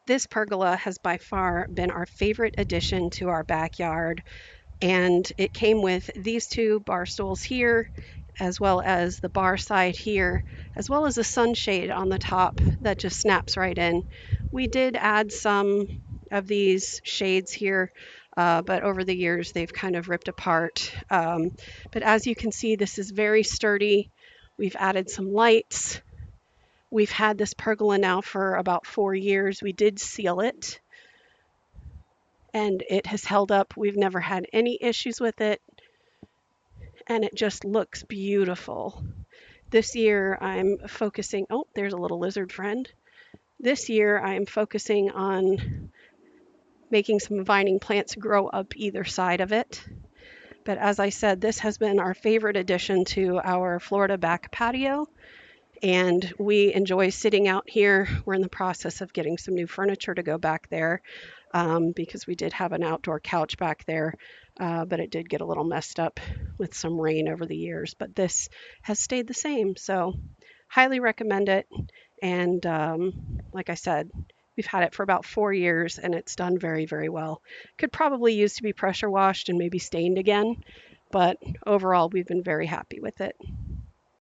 This pergola has by far been our favorite addition to our backyard, and it came with these two bar stools here, as well as the bar side here, as well as a sunshade on the top that just snaps right in. We did add some of these shades here, but over the years they've kind of ripped apart. But as you can see, this is very sturdy. We've added some lights. We've had this pergola now for about 4 years. We did seal it, and it has held up. We've never had any issues with it, and it just looks beautiful. This year I'm focusing, oh, there's a little lizard friend. This year I'm focusing on making some vining plants grow up either side of it. But as I said, this has been our favorite addition to our Florida back patio, and we enjoy sitting out here. We're in the process of getting some new furniture to go back there, because we did have an outdoor couch back there, but it did get a little messed up with some rain over the years. But this has stayed the same, so highly recommend it. And like I said, we've had it for about 4 years and it's done very, very well. Could probably use to be pressure washed and maybe stained again, but overall, we've been very happy with it.